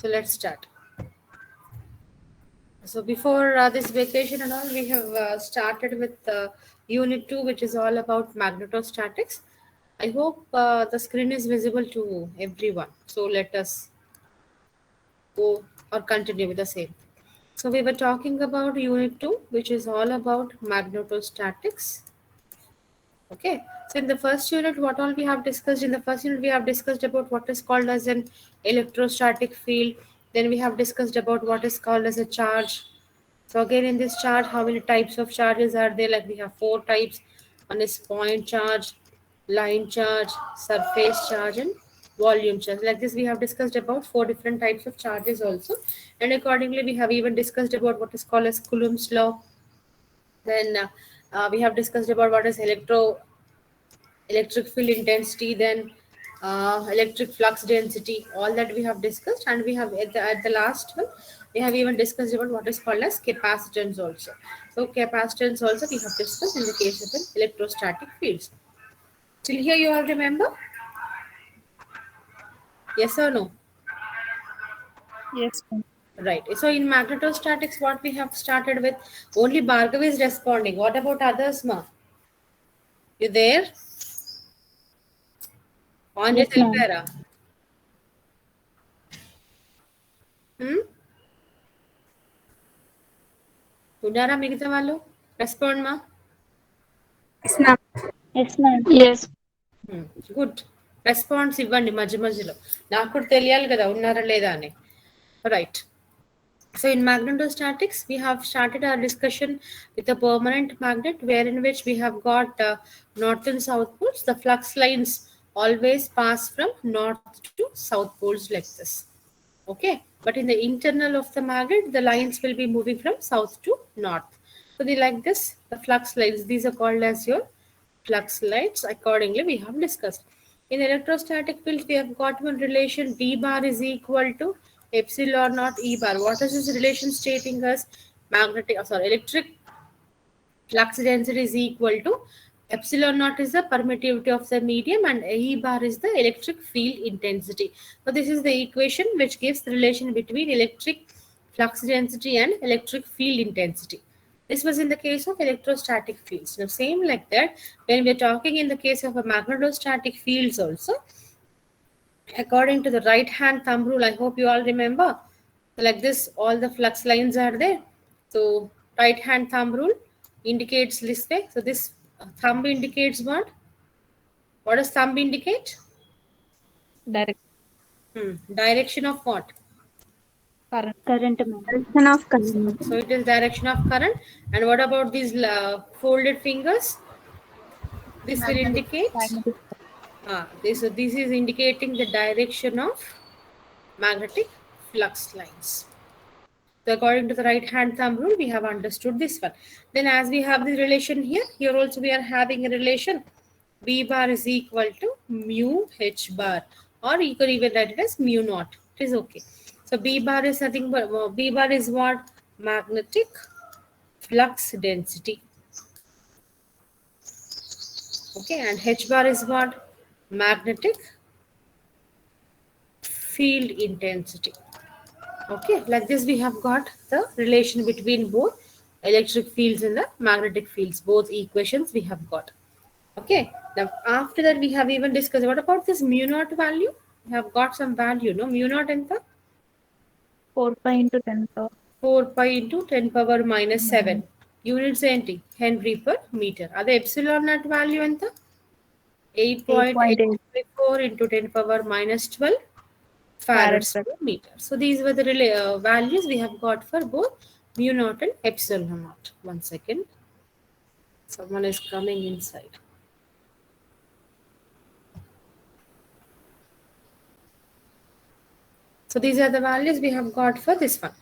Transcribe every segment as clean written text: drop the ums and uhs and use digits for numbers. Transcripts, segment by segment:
So let's start. So before this vacation and all, we have started with Unit 2, which is all about magnetostatics. I hope the screen is visible to everyone. So let us go or continue with the same. So we were talking about Unit 2, which is all about magnetostatics. Okay. So in the first unit, what all we have discussed? In the first unit, we have discussed about what is called as an electrostatic field. Then we have discussed about what is called as a charge. So again, in this chart, how many types of charges are there? Like we have 4 types. One is point charge, line charge, surface charge, and volume charge. Like this, we have discussed about 4 different types of charges also. And accordingly, we have even discussed about what is called as Coulomb's law. Then we have discussed about what is electric field intensity, then electric flux density, all that we have discussed. And we have at the last one, we have even discussed about what is called as capacitance also. So capacitance also we have discussed in the case of an electrostatic fields. Till here you all remember? Yes or no? Yes, ma'am. Right. So in magnetostatics, what we have started with, only Bhargav is responding. What about others, ma? You there? On Yes, ma'am. Telpera. ఉన్నారా మిగతా వాళ్ళు? Respond మా. Yes, ma'am. Yes, ma'am. Yes. Good. Response ఇవ్వండి మధ్య మధ్యలో, నాకు కూడా తెలియాలి కదా ఉన్నారా లేదా అని. Right. So in magnetostatics, we have started our discussion with a permanent magnet, wherein which we have got north and south poles. The flux lines always pass from north to south poles like this. Okay, but in the internal of the magnet, the lines will be moving from south to north. So they like this, the flux lines. These are called as your flux lines. Accordingly, we have discussed. In electrostatic fields, we have got one relation: D bar is equal to epsilon naught E bar. What is this relation stating as? Electric flux density is equal to epsilon naught is the permittivity of the medium and E bar is the electric field intensity. So this is the equation which gives the relation between electric flux density and electric field intensity. This was in the case of electrostatic fields. Now same like that, when we are talking in the case of a magnetostatic fields also, according to the right hand thumb rule, I hope you all remember. So like this, all the flux lines are there. So right hand thumb rule indicates this way. So this thumb indicates what? What does thumb indicate? Direct Direction of what? current, ma'am. Direction of current. So it is direction of current. And what about these folded fingers? This will indicate. Magnetic. This is indicating the direction of magnetic flux lines. So according to the right hand thumb rule, we have understood this one. Then as we have the relation here also we are having a relation. V bar is equal to mu H bar, or you could even write it as mu naught. It is okay. So B bar is nothing but B bar is what? Magnetic flux density. Okay, and H bar is what? Magnetic field intensity. Okay, like this we have got the relation between both electric fields and the magnetic fields. Both equations we have got. Okay, now after that we have even discussed what about this mu naught value. We have got some value, no? Mu naught and the 4 pi into 10 power. 4 pi into 10 power minus 7 units ఏంటి? Henry per meter. అదే epsilon naught value ఎంత? 8.854 into 10 power minus 12 farads per meter. So these were the values we have got for both mu naught and epsilon naught. 1 second. Someone is coming inside. So these are the values we have got for this one.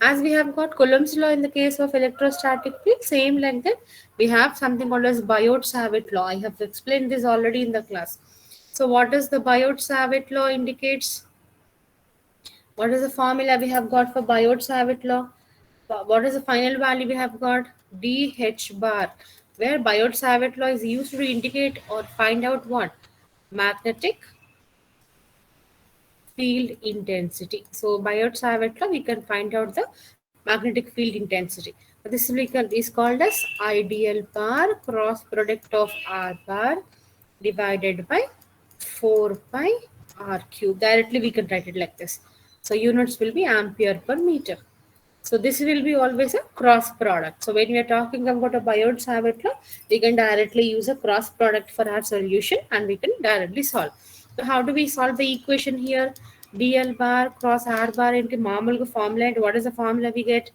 As we have got Coulomb's law in the case of electrostatic field, same like that, we have something called as Biot-Savart law. I have explained this already in the class. So what does the Biot-Savart law indicates? What is the formula we have got for Biot-Savart law? What is the final value we have got? dH bar, where Biot-Savart law is used to indicate or find out what? Magnetic field intensity. So Biot-Savart law, we can find out the magnetic field intensity. This is called as ideal bar cross product of R bar divided by 4 pi R cube. Directly we can write it like this. So units will be ampere per meter. So this will be always a cross product. So when we are talking about a Biot-Savart law, we can directly use a cross product for our solution and we can directly solve. So how do we solve the equation here? DL bar cross R bar into normal formula. And what is the formula we get?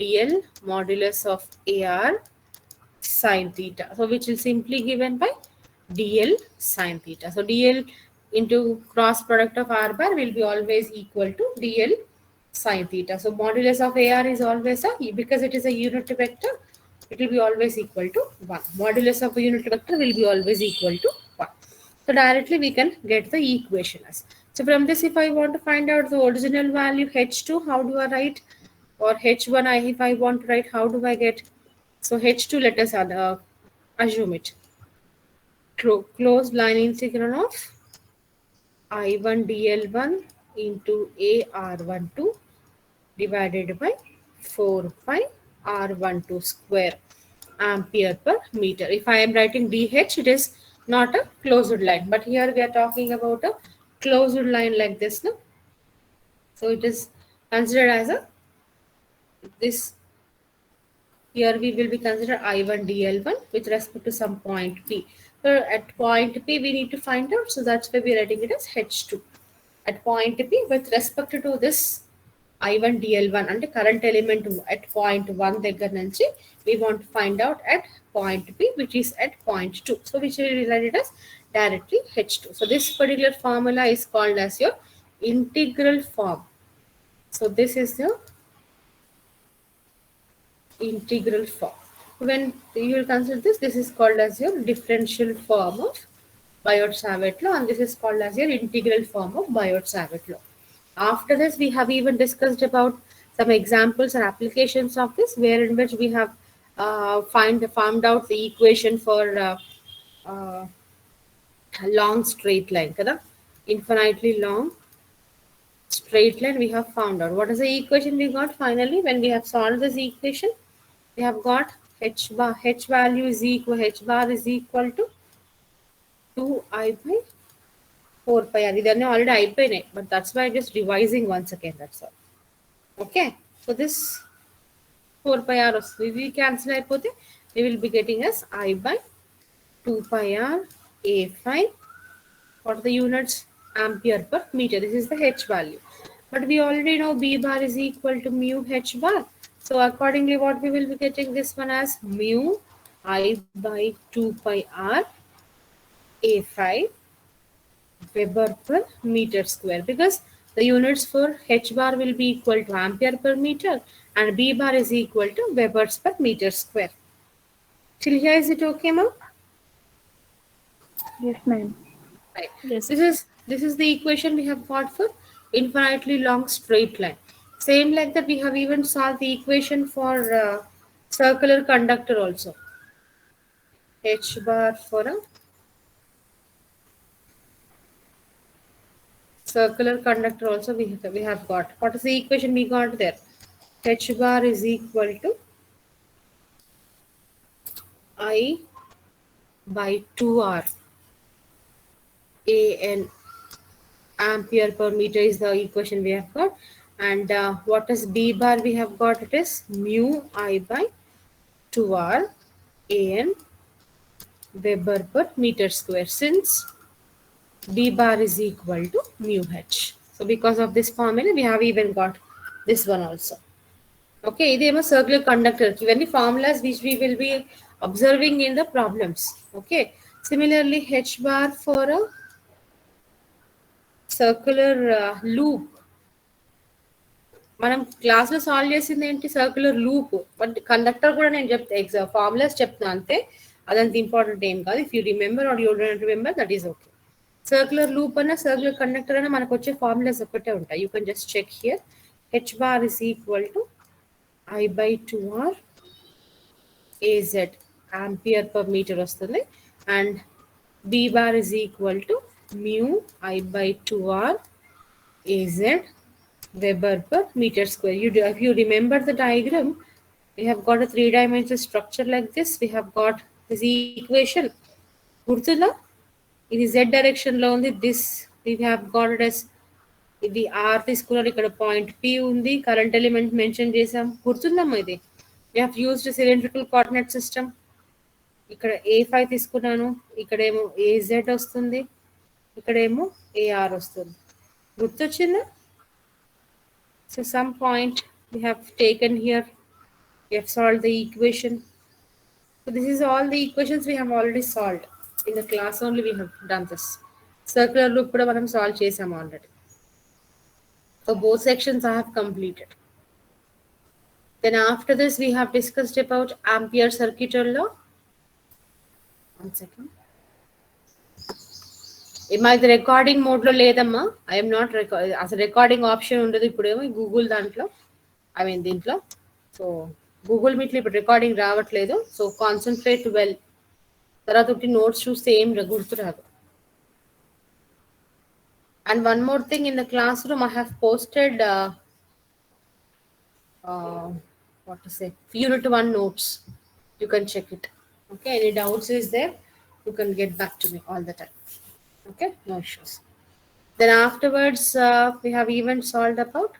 DL modulus of AR sine theta. So which is simply given by DL sine theta. So DL into cross product of R bar will be always equal to DL sine theta. So modulus of AR is always because it is a unit vector, it will be always equal to 1. Modulus of a unit vector will be always equal to 1. So directly we can get the equation as. So from this, if I want to find out the original value H2, how do I write? Or H1, if I want to write, how do I get? So H2, let us assume it. Closed line integral of I1 dl1 into AR12 divided by 4 pi R12 square ampere per meter. If I am writing DH, it is not a closed line, but here we are talking about a closed line like this. No? So it is considered as a this. Here we will be considered I1 dl1 with respect to some point P. So at point P we need to find out. So that's why we are writing it as H2. At point P with respect to this I1 dl1 and current element at point 1 దగ్గర నుంచి we want to find out at point P which is at point 2. So which will be write it as directly H2. So this particular formula is called as your integral form. So this is the integral form. When you will consider this, this is called as your differential form of Biot-Savart law and this is called as your integral form of Biot-Savart law. After this, we have even discussed about some examples and applications of this, where in which we have found out the equation for long straight line, kada? Infinitely long straight line we have found out. What is the equation we got finally when we have solved this equation? We have got h value is equal, h bar is equal to 2I by 4 pi r. These are already అయిపోయినాయి, but that's why I'm just revising once again. That's all. Okay. So this 4 pi r వస్తుంది. We cancel అయిపోతే we will be getting as I by 2 pi r A5. What are the units? Ampere per meter. This is the h value. But we already know B bar is equal to mu h bar. So accordingly, what we will be getting this one as mu I by 2 pi r A5 Weber per meter square, because the units for h bar will be equal to ampere per meter and B bar is equal to Webers per meter square. Till here, is it okay, ma'am? Yes, ma'am. Right. Yes. This is the equation we have got for infinitely long straight line. Same like that, we have even solved the equation for circular conductor also. H bar for a circular conductor also we have got. What is the equation we got there? H bar is equal to I by 2R AN ampere per meter is the equation we have got. And what is B bar we have got? It is mu I by 2R AN Weber per meter square, since B bar is equal to mu h. So because of this formula, we have even got this one also. Okay, this is a circular conductor. Many formulas which we will be observing in the problems. Okay, similarly, h bar for a circular loop. మనం క్లాస్లో solve చేసింది ఏంటి? Circular loop. But conductor కూడా నేను చెప్తే formulas చెప్తాను అంతే, అదంత ఇంపార్టెంట్ ఏం కాదు. If you remember or you don't remember, that is okay. Circular loop అన్న సర్క్యులర్ కండక్టర్ అన్న మనకు వచ్చే ఫార్ములాస్ ఒకటే ఉంటాయి. You can just check here. H bar is equal to I by 2R AZ ampere per metre వస్తుంది, and B bar is equal to mu I by 2R Az Weber per meter square. If you remember the diagram, we have got a three-dimensional structure like this. We have got this equation. Gurtula? ఇది z direction లో ఉంది. This we have got it as ఇది r తీసుకున్నారు. ఇక్కడ point p ఉంది. Current element mention చేసాం. గుర్తుందమ్మా ఇది? we have used a cylindrical coordinate system. ఇక్కడ a5 తీసుకున్నాను. ఇక్కడేమో az వస్తుంది. ఇక్కడేమో ar వస్తుంది. గుర్తొచ్చిందా? So some point we have taken here. We have solved the equation. So this is all the equations we have already solved. In the class only we have done this. Circular loop kuda manam solve chesam already. So both sections I have completed. Then after this we have discussed about Ampere circuit law. One second. ఇది recording మోడ్లో లేదమ్మా. I'm not అసలు recording option ఉండదు ఇప్పుడేమో Google దాంట్లో, దీంట్లో. So Google మీట్లో ఇప్పుడు రికార్డింగ్ రావట్లేదు. So concentrate well. తర్వాత ఒకటి నోట్స్ చూస్తే ఏం గుర్తురాదు. And one more thing, in the classroom I have posted what to say, unit 1 notes. You can check it. Okay, any doubts is there, you can get back to me all the time. Okay, no issues. Then afterwards we have even solved about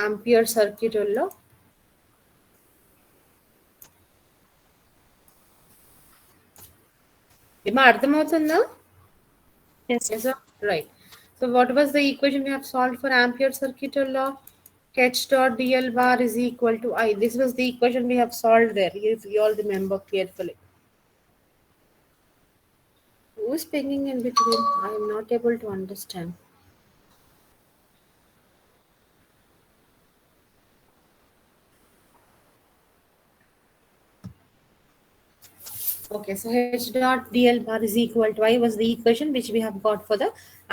Ampere circuit law. Ima ardhamavutunda? Yes. Yes sir. Right. So what was the equation we have solved for Ampere circuit law? H dot dl bar is equal to I. This was the equation we have solved there, if you all remember carefully. Who is pinging in between? I am not able to understand. Okay, so H dot dl bar is equal to I was the equation which we have got for the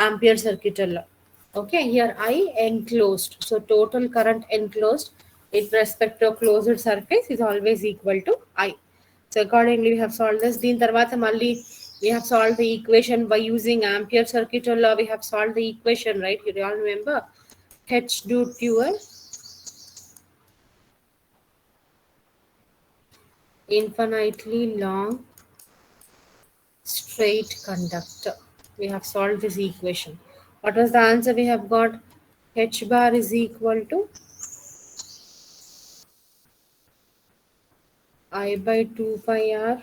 Ampere circuit law. Okay, here I enclosed. So total current enclosed in respect to a closed surface is always equal to I. So accordingly we have solved this. Din tarvata malli we have solved the equation by using Ampere circuit law. We have solved the equation, right? You all remember? H dot dual infinitely long straight conductor. We have solved this equation. What was the answer we have got? H bar is equal to I by 2 pi r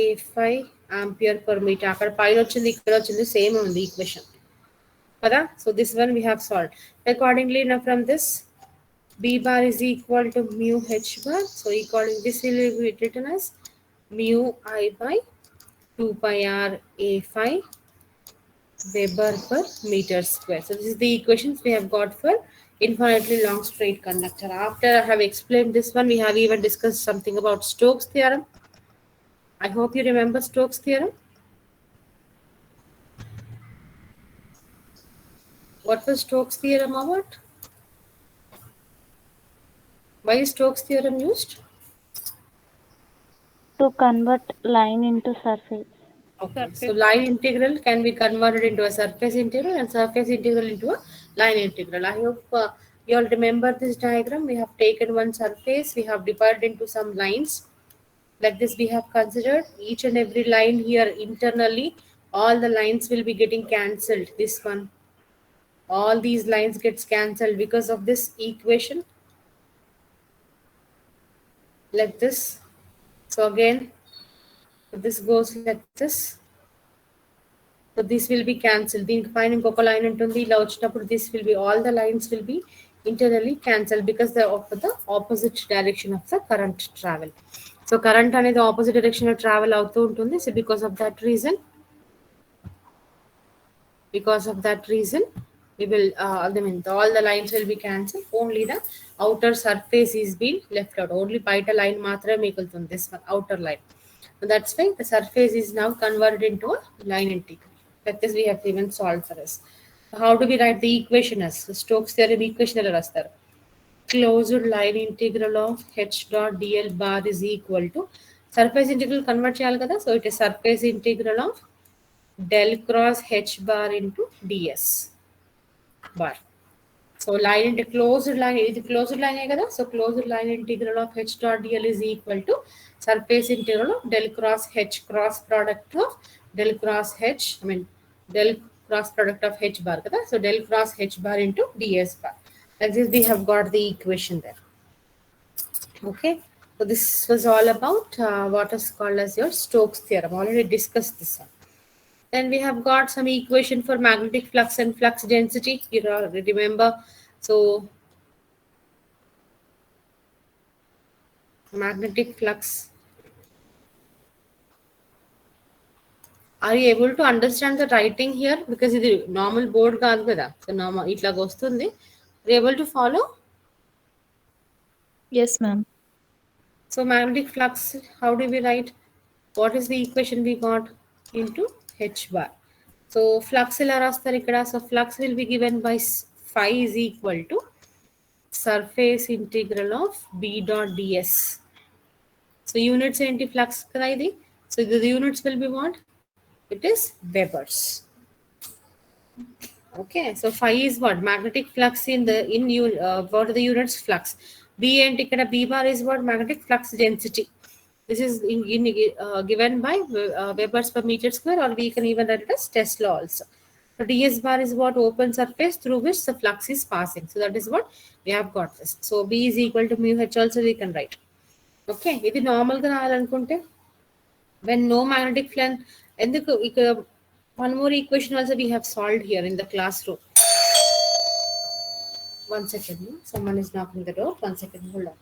A5 ampere per meter. అక్కడ పైన వచ్చింది, ఇక్కడ వచ్చింది, same ఉంది equation కదా. So this one we have solved. Accordingly now from this B bar is equal to mu H bar. So according this will be written as mu I by 2 pi r A5 Weber per meter square. So this is the equations we have got for infinitely long straight conductor. After I have explained this one, we have even discussed something about Stokes theorem. I hope you remember Stokes theorem. What was Stokes theorem about? Why is Stokes theorem used? To convert line into surface. Okay, so line integral can be converted into a surface integral and surface integral into a line integral. I hope you all remember this diagram. We have taken one surface, we have divided into some lines. Like this we have considered each and every line here internally. All the lines will be getting cancelled. This one, all these lines gets cancelled because of this equation. Like this. So again, this goes like this. So this will be cancelled. దీనికి పైన ఇంకొక line ఉంటుంది, ఇలా వచ్చినప్పుడు this will be, all the lines will be internally cancelled because of the opposite direction of the current travel. So current అనేది opposite direction లో travel అవుతూ ఉంటుంది. So because of that reason we will all the lines will be cancelled. Only the outer surface is being left out. Only బయట line మాత్రమే మిగులుతుంది, this one outer line. So that's why the surface is now converted into a line integral. Like this we have even solved for us. So how do we write the equation as? Stokes theorem equation ఎలా రాస్తారు? Closed line integral of H dot dl bar is equal to surface integral convert చేయాలి కదా. So it is surface integral of del cross H bar into ds. bar. So line into closed line, ఇది closed line కదా. So closed line integral of h dot dl is equal to surface integral of del cross h cross product of del cross h, del cross product of h bar kada. So del cross h bar into ds bar. Like this we have got the equation there. Okay. So this was all about what is called as your Stokes theorem. Already discussed this one. Then we have got some equation for magnetic flux and flux density. You remember? So magnetic flux. Are you able to understand the writing here? Because ఇది normal board కాదు కదా. So normal ఇట్లా వస్తుంది. Are you able to follow? Yes, ma'am. So magnetic flux, how do we write? What is the equation we got? Into h bar. So flux ఇలా రాస్తారు ఇక్కడ. So flux will be given by phi is equal to surface integral of b dot ds. So units ఏంటి flux కదా ఇది. So the units will be what? It is Webers. Okay, so phi is what? Magnetic flux what are the units? Flux. B and B bar is what? Magnetic flux density. This is given by Webers per meter square, or we can even write it as Tesla also. So ds bar is what? Open surface through which the flux is passing. So that is what we have got this. So B is equal to mu h also we can write. Okay, ఇది normal గా రాయాలనుకుంటే when no magnetic flux, ఎందుకు ఇక్కడ one more equation also we have solved here in the classroom. One second, someone is knocking the door. One second, hold on.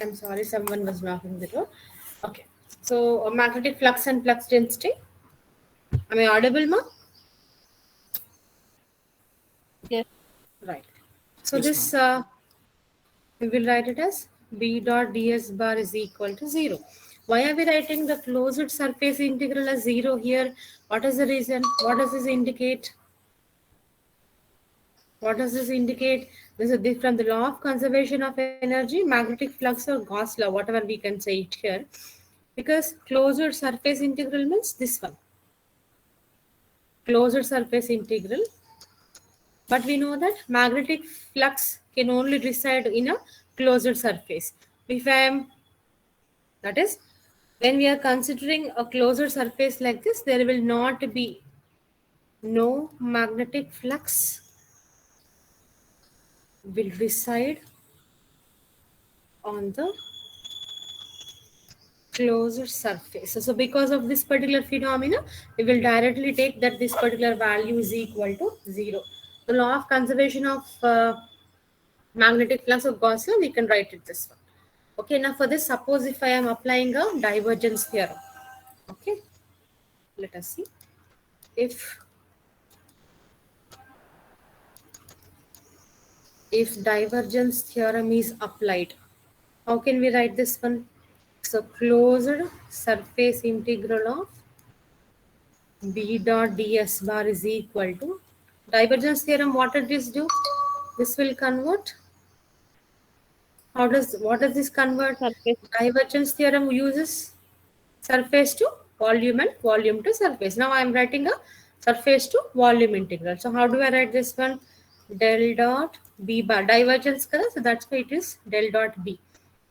I'm sorry, someone was knocking the door. Okay. So magnetic flux and flux density. Am I audible, ma? Yes. Right. So this we will write it as B dot ds bar is equal to 0. Why are we writing the closed surface integral as 0 here? What is the reason? What does this indicate? What does this indicate? This is from the law of conservation of energy, magnetic flux or Gauss law, whatever we can say it here. Because closed surface integral means this one. Closed surface integral. But we know that magnetic flux can only reside in a closed surface. If I am, that is, when we are considering a closed surface like this, there will not be no magnetic flux will reside on the closed surface. So because of this particular phenomena, we will directly take that this particular value is equal to 0. The law of conservation of magnetic flux of Gauss law, we can write it this one. Okay, now for this, suppose if I am applying a divergence theorem. Okay, let us see. If divergence theorem is applied, how can we write this one? So closed surface integral of B dot ds bar is equal to divergence theorem. What does this do? This will convert. What does this convert? Surface. Divergence theorem uses surface to volume and volume to surface. Now I am writing a surface to volume integral. So how do I write this one? Del dot B bar. Divergence color, so that's why it is del dot B.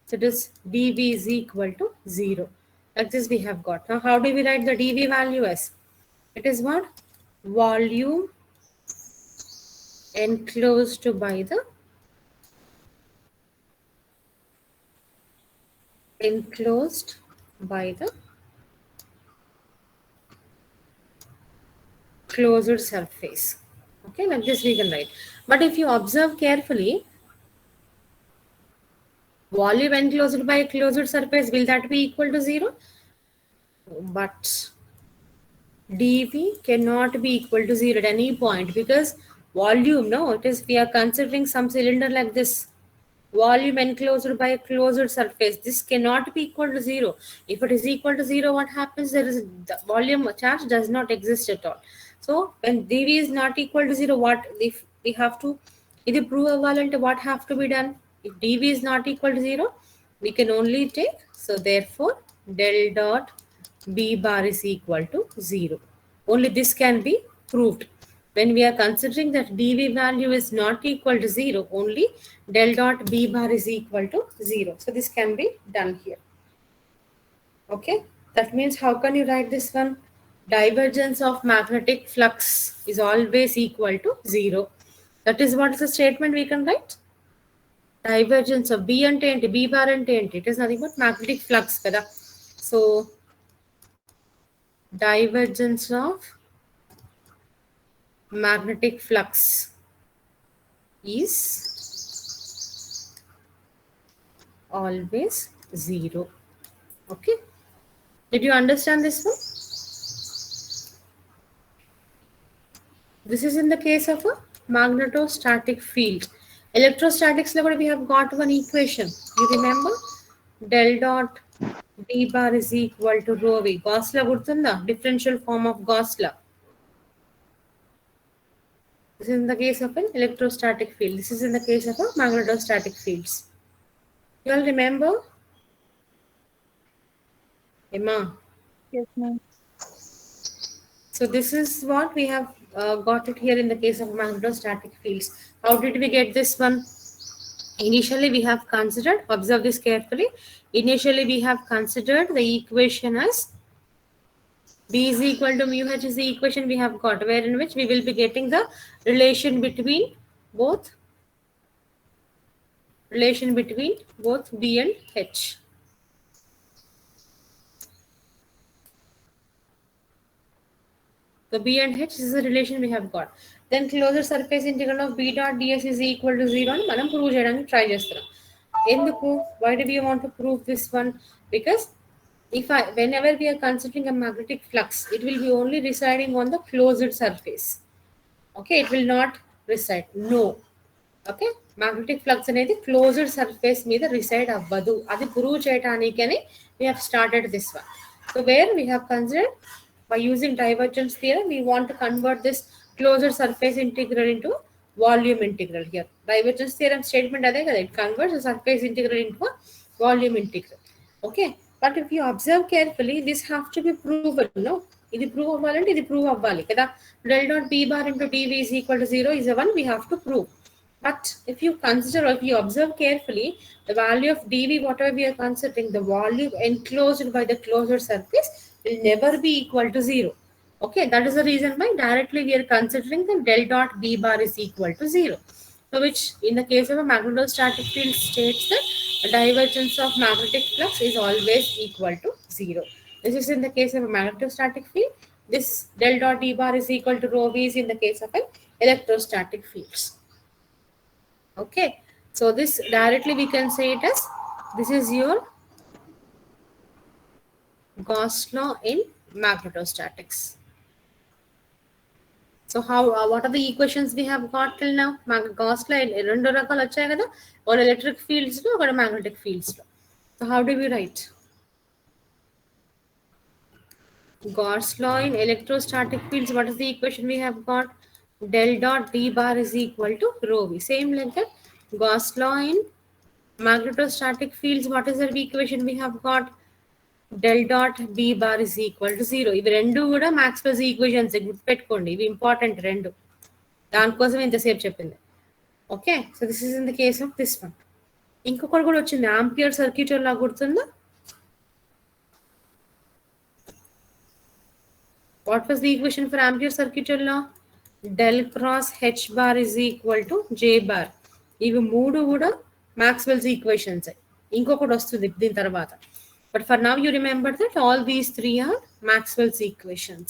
So it is dV is equal to 0. Like this we have got. Now how do we write the dV value as? It is what? Volume enclosed by the closed surface. Okay, like this we can write. But if you observe carefully, volume enclosed by a closed surface, will that be equal to 0? But dV cannot be equal to 0 at any point because volume, no, it is, we are considering some cylinder like this. Volume enclosed by a closed surface, this cannot be equal to 0. If it is equal to 0, what happens? There is the volume charge does not exist at all. So when dV is not equal to 0, what if we have to, if you prove equivalent, what have to be done? If dV is not equal to 0, we can only take, so therefore del dot B bar is equal to 0. Only this can be proved. When we are considering that dV value is not equal to 0, only del dot B bar is equal to 0. So this can be done here. Okay, that means how can you write this one? Divergence of magnetic flux is always equal to 0. That is what is the statement we can write? Divergence of B and T, B bar and T, it is nothing but magnetic flux. Kada. So divergence of magnetic flux is always 0. Okay, did you understand this one? This is in the case of a magnetostatic field. Electrostatics level, we have got one equation. You remember? Del dot B bar is equal to rho V. Gauss law gurtunda? Differential form of Gauss law. This is in the case of an electrostatic field. This is in the case of a magnetostatic fields. You all remember? Emma? Yes, ma'am. So this is what we have got it here in the case of magnetostatic fields. How did we get this one? Initially we have considered, observe this carefully. Initially we have considered the equation as B is equal to mu H is the equation we have got, where in which we will be getting the relation between both B and H. So B and H is the relation we have got. Then closed surface integral of B dot ds is equal to 0 అని మనం prove చేయడానికి try చేస్తున్నాం. ఎందుకు? Why do we want to prove this one? Because whenever we are considering a magnetic flux, it will be only residing on the closed surface. Okay, it will not reside. No. Okay, magnetic flux అనేది closed surface మీద reside అవ్వదు. అది prove చేయడానికని we have started this one. So where we have considered by using divergence theorem, we want to convert this closed surface integral into volume integral here. Divergence theorem statement it converts the surface integral into a volume integral. Okay, but if you observe carefully, this have to be proven. No, ఇది prove అవ్వాలంటే ఇది prove అవ్వాలి కదా. Del dot b bar into dv is equal to 0 is the one we have to prove. But if you consider or if you observe carefully, the value of dv, whatever we are considering, the volume enclosed by the closed surface will never be equal to 0. Okay, that is the reason why directly we are considering the del dot b bar is equal to 0. So which in the case of a magnetostatic field states that the divergence of magnetic flux is always equal to 0. This is in the case of a magnetostatic field. This del dot d bar is equal to rho v is in the case of an electrostatic fields. Okay, so this directly we can say it as this is your Gauss law in magnetostatics. So how what are the equations we have got till now? Gauss law రెండు రకాలు వచ్చాయి కదా, ఒక electric fields లో ఒక magnetic fields లో. So how do we write? Gauss law in electrostatic fields, what is the equation we have got? Del dot d bar is equal to rho v. Same like that. Gauss law in magnetostatic fields, what is the equation we have got? Del dot b bar is equal to 0. ఇవి రెండు కూడా Maxwell's equations గుర్తుపెట్టుకోండి, ఇవి important రెండు, దానికోసం ఇంతసేపు చెప్పింది. Okay, so this is in the case of this one. ఇంకొకటి కూడా వచ్చింది, ఆంపియర్ సర్క్యూట్ లా గుర్తుందా? What was the equation for ampere circuit law? Del cross h bar is equal to j bar. ఇవి మూడు కూడా మ్యాక్స్వెల్స్ ఈక్వేషన్స్. ఇంకొకటి వస్తుంది దీని తర్వాత. But for now you remember that all these three are Maxwell's equations.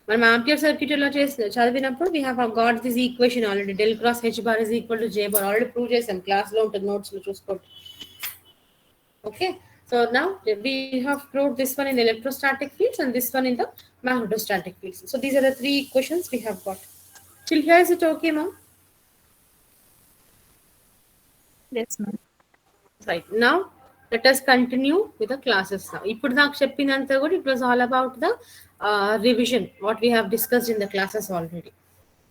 మనం ampere circuit లో చదివినప్పుడు we have got this equation already. Del cross h bar is equal to j bar. Already prove చేసాం, class లో ఉంటుంది, notes లో చూసుకోండి. Okay, so now we have proved this one in electrostatic fields and this one in the magnetostatic fields. So these are the three equations we have got. Till here is it okay, ma'am? Yes, ma'am. Right, now let us continue with the classes now. ఇప్పుడు నాకు చెప్పినంత కూడా it was all about the revision what we have discussed in the classes already.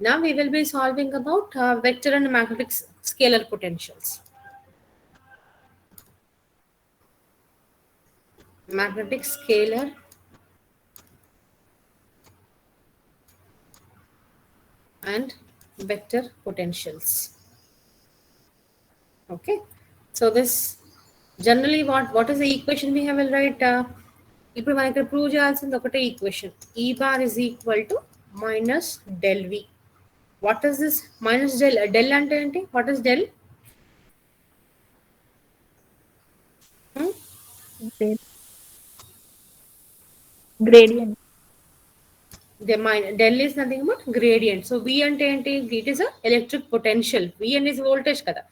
Now we will be solving about vector and magnetic scalar potentials. Magnetic scalar and vector potentials. Okay, so this generally what is the equation we have will write? ఇప్పుడు మనం ఇక్కడ prove చేయాల్సింది ఒకటే equation, E bar is equal to minus del V. What is this minus del? Del అంటే ఏంటి? What is del? Gradient. Del is nothing but gradient. So V అంటే ఏంటి? It is a electric potential. V and is voltage kada.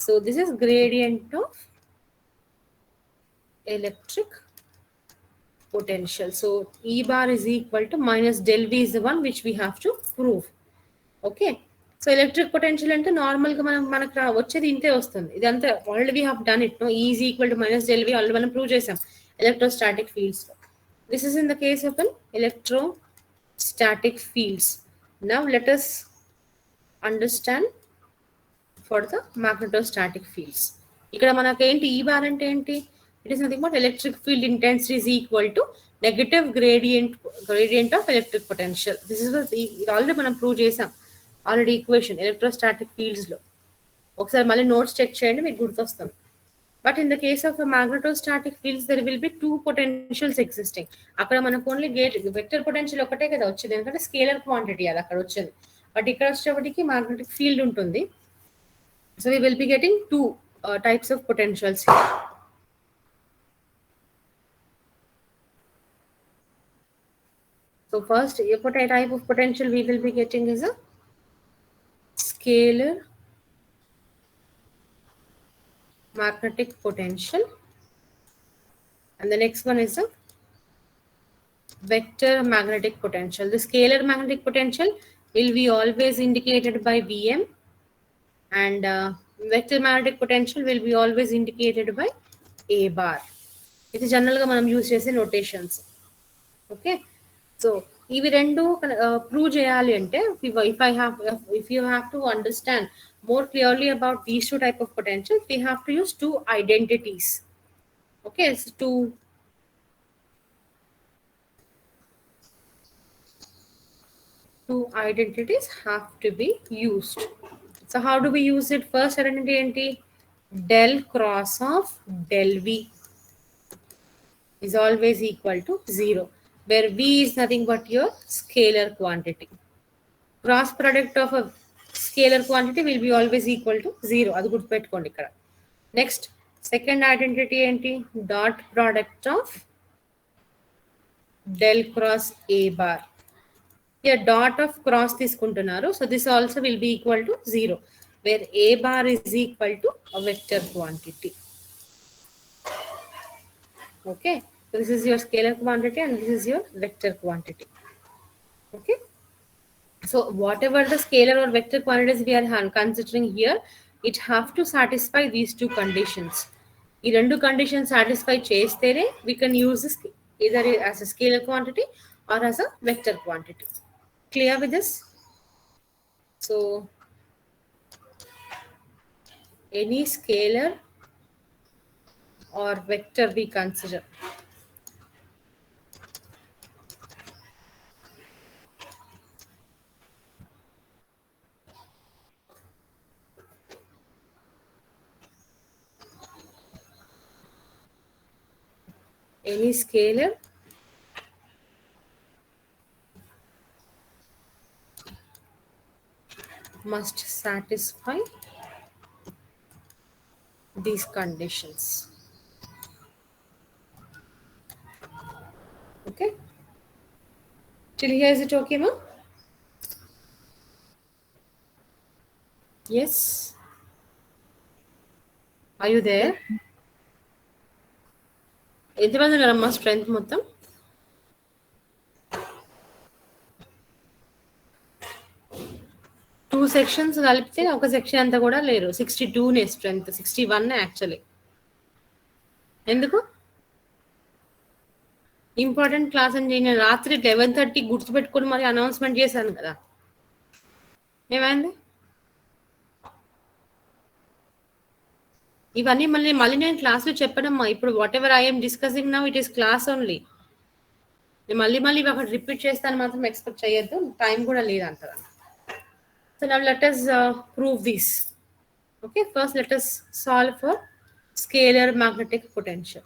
So this is gradient of electric potential. So E bar is equal to minus del V is the one which we have to prove. Okay, so electric potential అంటే నార్మల్ గా మనకు వచ్చేది ఇంతే వస్తుంది. ఇదంతా already we have done it. No, E is equal to minus del V already మనం prove చేసాం ఎలక్ట్రోస్టాటిక్ ఫీల్డ్స్ లో. This is in the case of an electrostatic fields. Now let us understand for the magnetostatic fields. ఇక్కడ మనకు ఏంటి E bar అంటే ఏంటి? It is nothing but electric field intensity is equal to negative gradient of electric potential. This is already మనం prove చేసాం already equation electrostatic fields లో. ఒకసారి మళ్ళీ నోట్స్ చెక్ చేయండి, మీకు గుర్తొస్తుంది. But in the case of magnetostatic fields there will be two potentials existing. అక్కడ మనకు ఓన్లీ వెక్టర్ పొటెన్షియల్ ఒకటే కదా వచ్చింది, ఎందుకంటే స్కేలర్ క్వాంటిటీ అది అక్కడ వచ్చింది. బట్ ఇక్కడ వచ్చేటప్పటికి మ్యాగ్నెటిక్ ఫీల్డ్ ఉంటుంది. So we will be getting two types of potentials. So first, what type of potential we will be getting is a scalar magnetic potential, and the next one is a vector magnetic potential. The scalar magnetic potential will be always indicated by Vm, and vector magnetic potential will be always indicated by A bar. ఇది జనరల్గా మనం use చేసే notations. Okay, so ఇవి రెండు prove చేయాలి అంటే if you have to understand more clearly about these two type of potentials, we have to use two identities. Okay, so two identities have to be used. So how do we use it? First identity enti del cross of del v is always equal to 0, where v is nothing but your scalar quantity. Cross product of a scalar quantity will be always equal to 0. అది గుర్తుపెట్టుకోండి ఇక్కడ. Next second identity ఏంటి? Dot product of del cross A bar. Here dot of cross తీసుకుంటున్నారు, so this also will be equal to 0, where a bar is equal to a vector quantity. Okay, so this is your scalar quantity and this is your vector quantity. Okay, so whatever the scalar or vector quantities we are considering here, it have to satisfy these two conditions. ఈ రెండు conditions satisfy చేస్తేనే we can use this either as a scalar quantity or as a vector quantity. Clear with this? So any scalar or vector we consider, any scalar must satisfy these conditions. Okay, till here is it okay, ma? Yes, are you there? ఎంతమంది ఉన్నారమ్మా strength మొత్తం? Two sections కలిపితే ఒక section అంతా కూడా లేరు. 62నే strength, 61 actually. ఎందుకు important class అని నేను రాత్రి 11:30 గుర్తుపెట్టుకుని మరి అనౌన్స్మెంట్ చేశాను కదా, ఏమైంది? ఇవన్నీ మళ్ళీ నేను క్లాస్లో చెప్పడమ్మా. ఇప్పుడు what ever I'm discussing now, it is class only. నేను మళ్ళీ అక్కడ రిపీట్ చేస్తాను మాత్రం ఎక్స్పెక్ట్ చేయొద్దు, టైం కూడా లేదు అంతగా. So now let us prove this. Okay, first let us solve for scalar magnetic potential.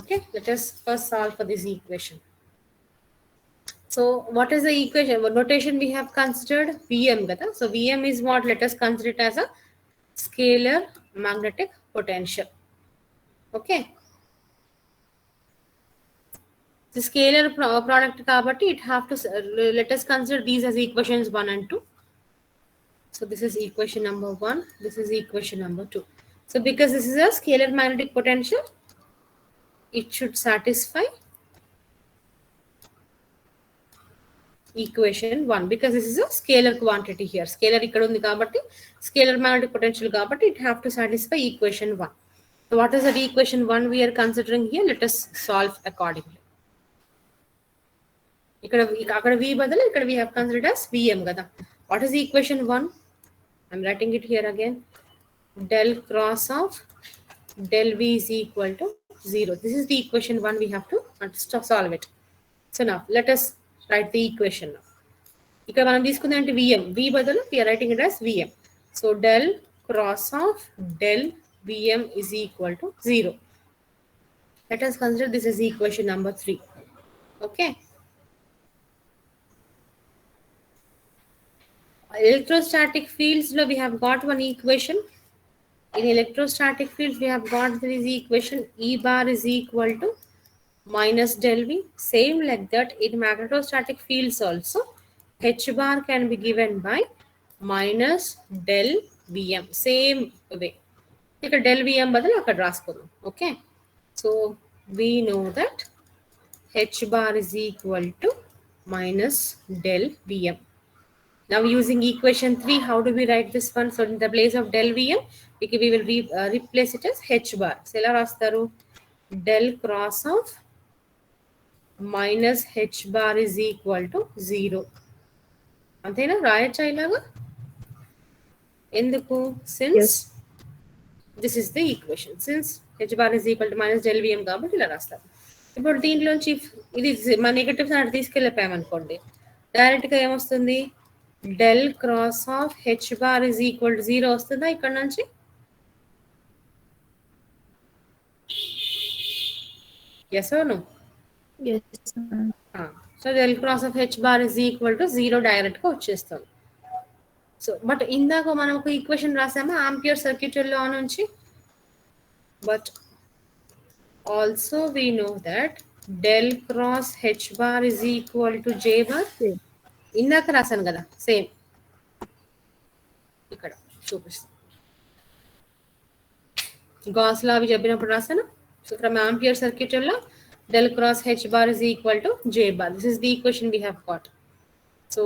Okay, let us first solve for this equation. So what is the equation? What notation we have considered? Vm kada. So Vm is what? Let us consider it as a scalar magnetic potential. Okay, the scalar product kabatti it have to let us consider these as equations 1 and 2. So this is equation number 1, this is equation number 2. So because this is a scalar magnetic potential, it should satisfy equation 1 because this is a scalar quantity here. Scalar ikkada undi kabatti scalar magnetic potential kabatti it have to satisfy equation 1. So what is that equation 1 we are considering here? Let us solve accordingly. Ikkada v badalu ikkada we have considered as Vm kada. What is equation 1? I'm writing it here again. Del cross of del v is equal to 0. This is the equation 1 we have to solve it. So now let us write the equation now. Ikkada manam teeskunde ante Vm, v badalu we are writing it as Vm. So del cross of del Vm is equal to 0. Let us consider this is equation number 3. Okay, electrostatic fields lo we have got one equation. In electrostatic fields we have got this equation, E bar is equal to minus del V. Same like that in magnetostatic fields also, H bar can be given by minus del Vm. Same way. ఇక్కడ del Vm బదులు అక్కడ రాసుకుందాం. Okay, so we know that H bar is equal to minus del Vm. Now using equation 3, how do we write this one? So in the place of del Vm, we will replace it as H bar. So ఎలా రాస్తారు? Del cross of minus H bar is equal to 0. అంతేనా? రాయచ్చా ఇలాగా? ఎందుకు? Since Yes. this is the equation. Since H bar is equal to minus del Vm కాబట్టి ఇలా రాస్తారు. ఇప్పుడు దీంట్లోంచి ఇది మన నెగటివ్స్ అటు తీసుకెళ్ళిపోయామనుకోండి, డైరెక్ట్గా ఏమొస్తుంది? Del cross of H bar is equal to 0 వస్తుందా ఇక్కడ నుంచి? Yes or no? Yes, ma'am. So del cross of H bar is equal to 0 డైరెక్ట్గా వచ్చేస్తుంది. సో బట్ ఇందాక మనం ఒక ఈక్వేషన్ రాసామా ఆంపియర్ సర్క్యూట్ లా నుంచి? But also we know that del cross H bar is equal to J bar. Same. ఇందాక రాశాను కదా, సేమ్ ఇక్కడ చూపిస్తాను. గాస్ లా అవి చెప్పినప్పుడు రాశాను. సో ఫ్రమ్ ఆంపియర్ సర్క్యూట్ లో del cross h bar is equal to j bar. This is the equation we have got. So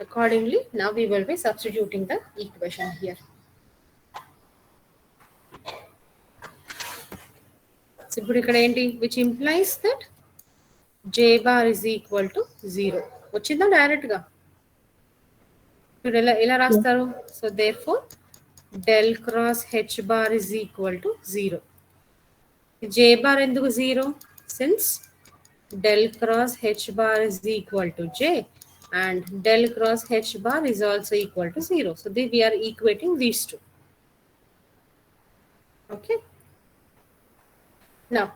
accordingly, now we will be substituting the equation here. So ఇప్పుడు ఇక్కడ ఏంటి? Which implies that j bar is equal to 0. వచ్చిందా direct గా? ఇప్పుడు ఎలా రాస్తారు? So therefore del cross h bar is equal to 0. j bar ఎందుకు 0? Since del cross h bar is equal to j and del cross h bar is also equal to 0. So we are equating these two. Okay. Now,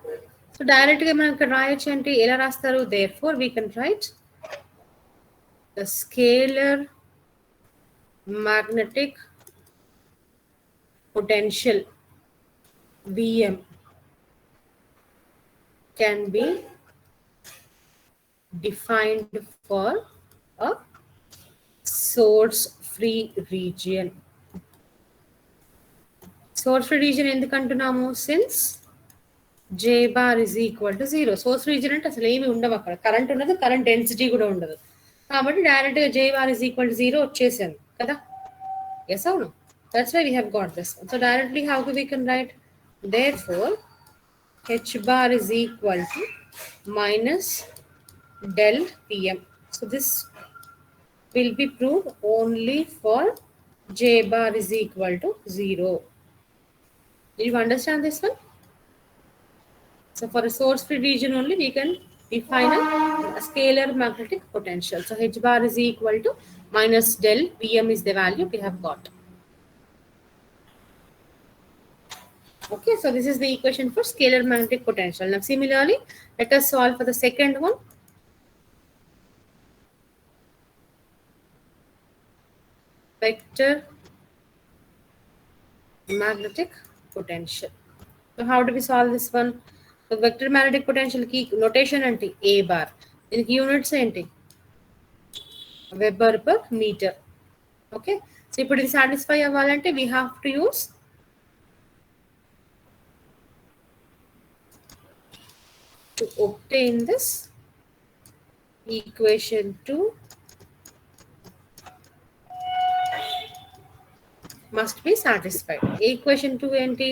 so directly మనం ఇక్కడ రాయొచ్చు అంటే ఎలా రాస్తారు? Therefore we can write the scalar magnetic potential Vm can be defined for a source free region. Source free region ఎందుకంటున్నాము? Since j bar is equal to 0. Source free region అంటే అసలు ఏమి ఉండవు, అక్కడ కరెంట్ ఉండదు, కరెంట్ డెన్సిటీ కూడా ఉండదు. కాబట్టి direct గా j bar is equal to 0 వచ్చేసాను కదా. Yes or no? That's why we have got this. So directly how we can write? Therefore h bar is equal to minus del Pm. So this will be proved only for j bar is equal to 0. Did you understand this one? So for a source free region only we can define a scalar magnetic potential. So h bar is equal to minus del Pm is the value we have got. Okay, so this is the equation for scalar magnetic potential. Now similarly, let us solve for the second one. Vector magnetic potential. So how do we solve this one? So vector magnetic potential key notation ante A bar. In units ante Weber per meter. Okay, so ఇప్పుడు ఇది satisfy అవ్వాలంటే we have to use to obtain this equation 2 must be satisfied. Equation 2 enti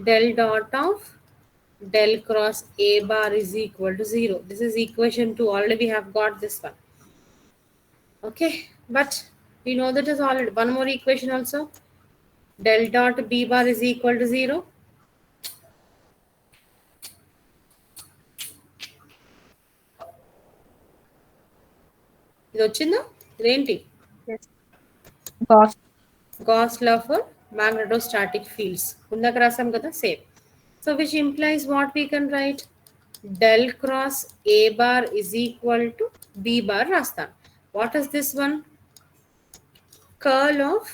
del dot of del cross A bar is equal to 0. This is equation 2. Already we have got this one. Okay, but we know that is already one more equation also. Del dot B bar is equal to 0. ఇది వచ్చిందా? ఇదేంటి? Yes. Gauss. Gauss law for magnetostatic fields. ఉందాక రాసాం కదా, same. So which implies what we can write? Del cross A bar is equal to B bar రాస్తాను. What is this one? Curl of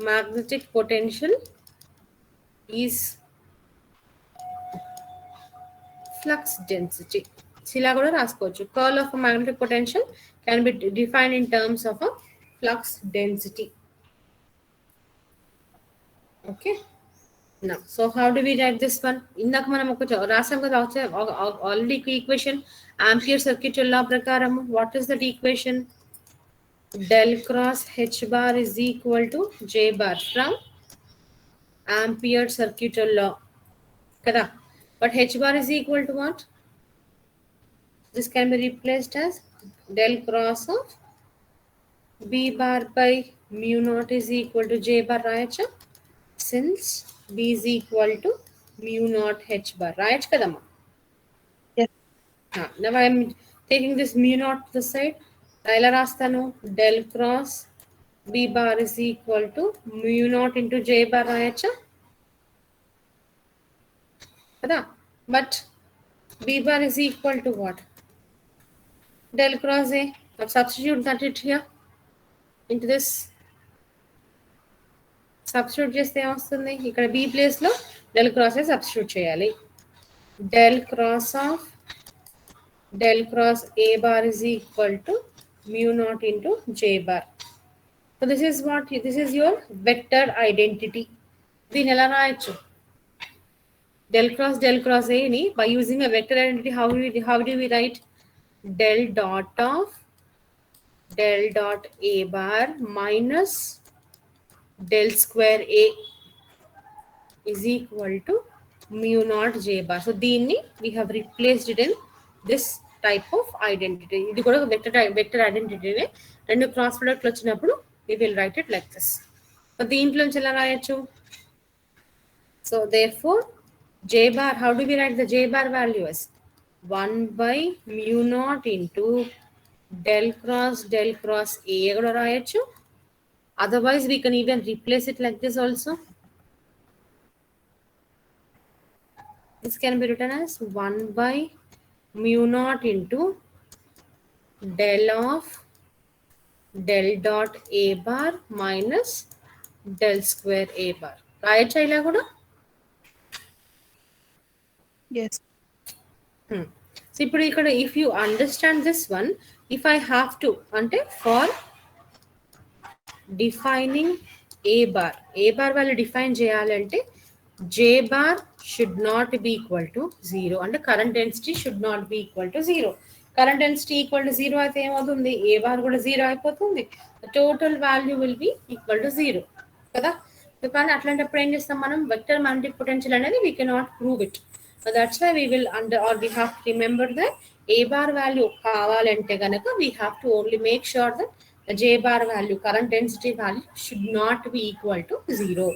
magnetic potential is flux density. ఇలా కూడా రాసుకోవచ్చు. Curl of magnetic potential can be defined in terms of a flux density. Okay. Now, so how do we write this one? ఇందాక మనం ఒక రాసాం కదా already equation Ampere circuit law ప్రకారం. What is that equation? Del cross H bar is equal to J bar from Ampere circuit law కదా. But H bar is equal to what? This can be replaced as del cross of B bar by mu naught is equal to J bar, right? Since B is equal to mu naught H bar, right? Kadama. Yes. Now I am taking this mu naught to the side. Raila rastanu del cross B bar is equal to mu naught into J bar, right? Kada. But B bar is equal to what? Del cross A. Now substitute that it here into this. Substitute చేస్తే ఏమొస్తుంది? ఇక్కడ B ప్లేస్లో del cross A substitute చేయాలి. Del cross A bar is equal to mu naught into J bar. So this is your vector identity. దీన్ని ఎలా రాయొచ్చు? Del cross ఏని by using a vector identity how do we write? Del dot A bar minus del square A is equal to mu naught J bar. So దీన్ని we have replaced it in this type of identity. ఇది కూడా vector ఐడెంటిటీనే. రెండు cross ప్రొడక్ట్లు వచ్చినప్పుడు we will write it like this. So దీంట్లో నుంచి ఎలా రాయొచ్చు? So therefore J bar, how do we write the J bar value as 1 by mu naught into del cross A కూడా రాయొచ్చు. Otherwise, we can even replace it like this also. This can be written as 1 by mu naught into del dot A bar minus del square A bar. Right, Shaila kuda? Yes. So, if you understand this one, if I have to, for defining A bar value define చేయాలంటే J bar should not be equal to 0. అంటే current density should not be equal to 0. Current density equal to 0 అయితే ఏమవుతుంది? A bar కూడా 0 అయిపోతుంది. Total value will be equal to 0 కదా. కానీ అట్లాంటప్పుడు ఏం చేస్తాం మనం? వెక్టర్ మ్యాగ్నెటిక్ పొటెన్షియల్ అనేది we cannot prove it. That's why we will we have to remember that A bar value కావాలంటే కనుక we have to only make sure that the J bar value, current density value, should not be equal to 0.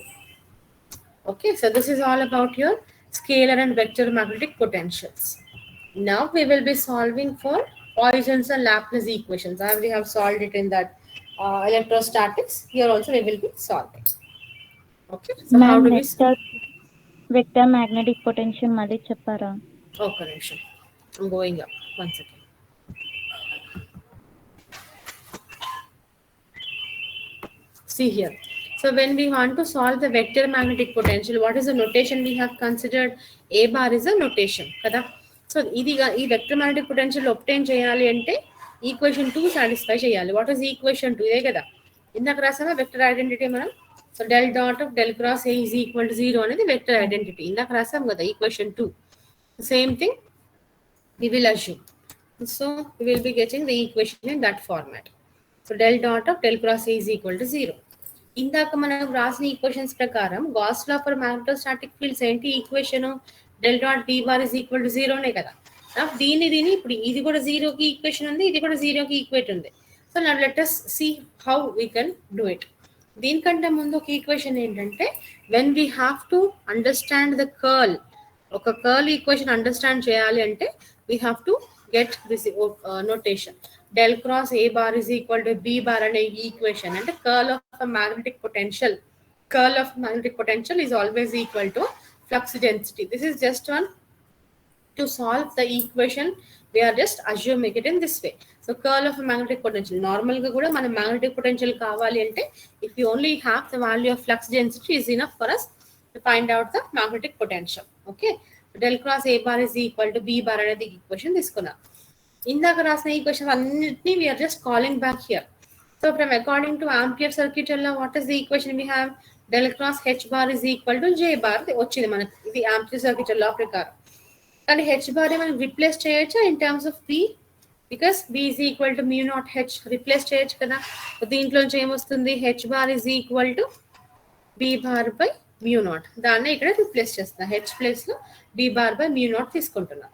Okay, so this is all about your scalar and vector magnetic potentials. Now we will be solving for Poisson's and Laplace equations. We have solved it in that electrostatics. Here also we will be solving. Okay, so how do we vector magnetic potential mali cheppara? Okay, I'm going up. One second. See here. So when we want to solve the vector magnetic potential, what is the notation we have considered? A bar is a notation. Kada? So ఈ vector magnetic potential obtain cheyali ante equation 2 satisfy cheyali. What is equation 2? ఇదే కదా. ఇందాక రాసామా vector identity మనం. So del dot of del cross A is equal to 0 అనేది vector identity. ఇందాక రాసాం కదా equation 2. Same thing we will assume. So we will be getting the equation in that format. So del dot of del cross A is equal to 0. ఇందాక మనం రాసిన equations ప్రకారం Gauss law for magnetostatic fields ఏంటి? Equation del dot B bar is equal to 0నే కదా. దీన్ని ఇప్పుడు ఇది కూడా 0కి ఈక్వేషన్ ఉంది, ఇది కూడా 0కి ఈక్వేట్ ఉంది. సో నా let us see how we can do it. దీనికంటే ముందు ఒక ఈక్వేషన్ ఏంటంటే when we have to understand the curl, ఒక కర్ల్ ఈక్వేషన్ అండర్స్టాండ్ చేయాలి అంటే we have to get this notation. Del cross A bar is equal to B bar and equation, and the curl of a magnetic potential is always equal to flux density. This is just one to solve the equation. We are just assuming it in this way. So curl of a magnetic potential, normal ga kuda mana magnetic potential kavali ante if you only have the value of flux density is enough for us to find out the magnetic potential. Okay, del cross A bar is equal to B bar అనేది equation తీసుకున్నా. ఇందాక రాసిన equation అన్నిటినీ we are just calling back here. So from according to Ampere circuit లో what is the equation we have? Del cross H bar is equal to J bar వచ్చింది మనకి, ఇది Ampere circuit law ప్రకారం. కానీ హెచ్ బార్ మనం replace చేయొచ్చా in terms of P? Because B is equal to mu not H, replace చేయొచ్చు కదా. దీంట్లోంచి ఏమొస్తుంది? H bar is equal to B bar by mu naught. దాన్ని ఇక్కడ రిప్లేస్ చేస్తున్నా, హెచ్ ప్లేస్ లో B bar by mu naught తీసుకుంటున్నా.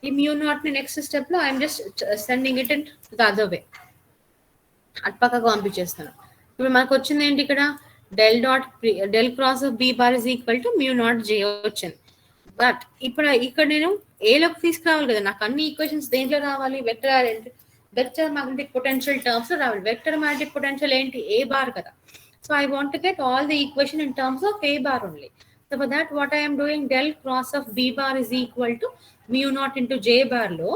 ఈ మ్యూ నాట్ ని నెక్స్ట్ స్టెప్ లో I'm just sending it in the other way, అటు పక్కకు పంపించేస్తాను. ఇప్పుడు మనకు వచ్చింది ఏంటి ఇక్కడ? Del cross of B bar is equal to mu naught J వచ్చింది. బట్ ఇప్పుడు ఇక్కడ నేను ఏలోకి తీసుకురావాలి కదా, నాకు అన్ని ఈక్వేషన్స్ దేంట్లో రావాలి? వెక్టర్ మ్యాగ్నెటిక్ పొటెన్షియల్ టర్మ్స్ లో రావాలి. వెక్టర్ మ్యాగ్నెటిక్ పొటెన్షియల్ ఏంటి? ఏ బార్ కదా. So I want to get all the equation in terms of A bar only. So for that what I'm doing, del cross of B bar is equal to mu naught into J bar లో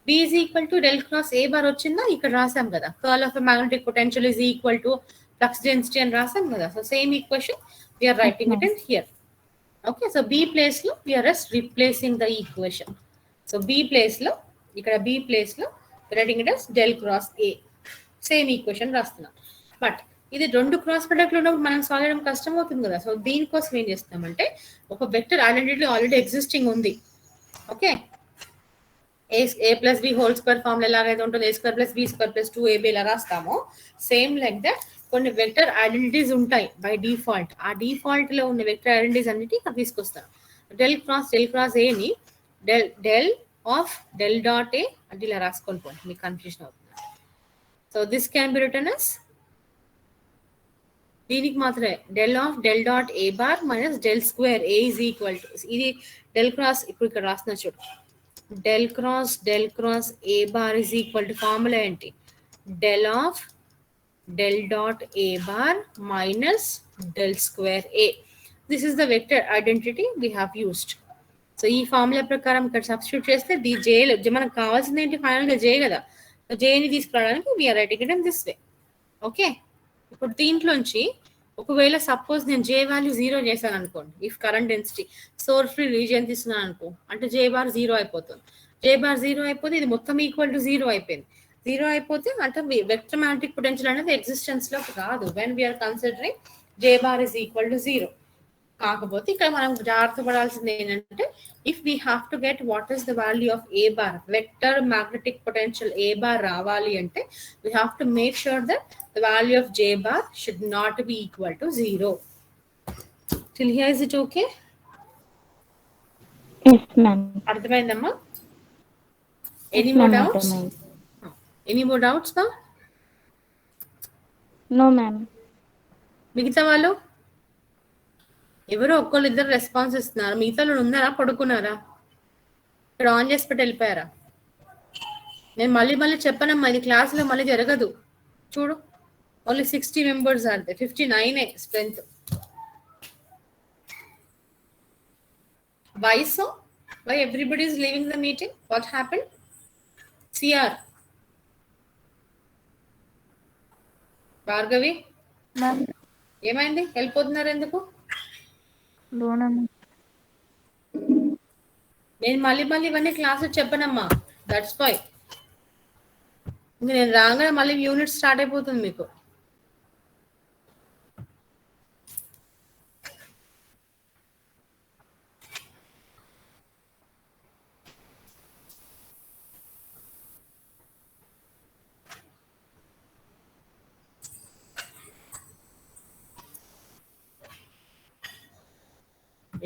B is equal to del cross A bar వచ్చిందా? ఇక్కడ రాసాం కదా, curl of magnetic potential is equal to flux density అని రాసాం కదా. So same equation we are writing it in here. Okay, so B place lo we are just replacing the equation. So B place lo ikkada B place lo writing it as del cross A, same equation rastunna. But ఇది రెండు cross ప్రొడక్ట్లు ఉన్నప్పుడు మనం solve చేయడం కష్టం అవుతుంది కదా. So దీనికోసం ఏం చేస్తామంటే, ఒక వెక్టర్ ఐడెంటిటీ ఆల్రెడీ ఎగ్జిస్టింగ్ ఉంది. Okay, A plus B whole square formula ఎలాగైతే ఉంటుంది, A square plus B square plus 2ab ఎలా రాస్తామో, సేమ్ లైక్ దట్ కొన్ని వెక్టర్ ఐడెంటిటీస్ ఉంటాయి బై డిఫాల్ట్. ఆ డిఫాల్ట్ లో ఉన్న వెక్టర్ ఐడెంటిటీస్ అన్నిటి ఇక్కడ తీసుకొస్తాను. డెల్ క్రాస్ ఏని del of del dot A అంటే ఇలా రాసుకొని పోండి, మీకు కన్ఫ్యూజన్ అవుతుంది. So this can be written as దీనికి మాత్రమే del of del dot A bar minus del square A is equal to, ఇది డెల్ క్రాస్ ఇప్పుడు ఇక్కడ రాసిన చూడు, del cross A bar is equal to formula ఏంటి? Del of del dot A bar minus del square A. This is the vector identity we have used. So ఈ formula ప్రకారం ఇక్కడ substitute చేస్తే the జే మనకు కావాల్సింది ఏంటి? ఫైనల్గా జే కదా. జేని తీసుకురావడానికి we're writing it in this way. Okay, ఇప్పుడు దీంట్లోంచి ఒకవేళ సపోజ్ నేను జే వాల్యూ 0 చేశాను అనుకోండి, if current density source free region తీసుకున్నాను అనుకో, అంటే జే బార్ 0 అయిపోతుంది. జే బార్ 0 అయిపోతే ఇది మొత్తం ఈక్వల్ టు 0 అయిపోయింది. 0 అయిపోతే అంటే వెక్టర్ మ్యాగ్నెటిక్ పొటెన్షియల్ అనేది ఎగ్జిస్టెన్స్ లోకి రాదు when we're considering J bar is equal to 0. కాకపోతే ఇక్కడ మనం జాగ్రత్త పడాల్సింది ఏంటంటే, if we have to get what is the value of A bar, vector magnetic potential A bar రావాలి అంటే we have to make sure that the value of J bar should not be equal to 0. Till here is it okay? Yes, ma'am. అర్థమైందమ్మా? Yes, any more ma'am, doubts? అర్థమైంది. Any more doubts మా? No, ma'am. మిగతా వాళ్ళు ఎవరో ఒక్కళ్ళు ఇద్దరు response ఇస్తున్నారు, మిగతా వాళ్ళు ఉన్నారా, పడుకున్నారా? ఇక్కడ ఆన్ చేసి పెట్టి వెళ్ళిపోయారా? నేను మళ్ళీ చెప్పనమ్మా, ఇది క్లాస్లో మళ్ళీ జరగదు. చూడు, ఓన్లీ 60 మెంబర్స్ అంటే 59 strength. Why so? Why everybody is leaving the meeting? What happened? CR Bhargavi Ma'am, ఏమైంది? వెళ్ళిపోతున్నారు ఎందుకు? నేను మళ్ళీ ఇవన్నీ క్లాసులు చెప్పనమ్మా, దట్స్ వై. నేను రాగానే మళ్ళీ యూనిట్ స్టార్ట్ అయిపోతుంది మీకు.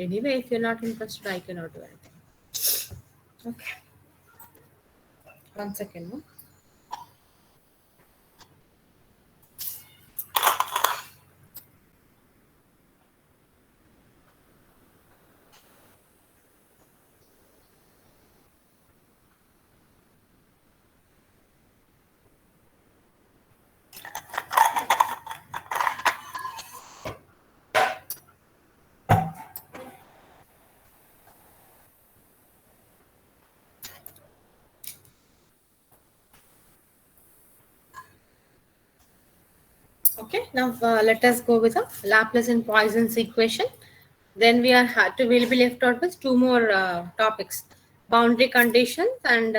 Anyway, if you're not interested, I cannot do anything. Okay. 1 second. No? Okay, now let us go with the Laplace and Poisson's equation. Then we'll be left out with two more topics: boundary conditions and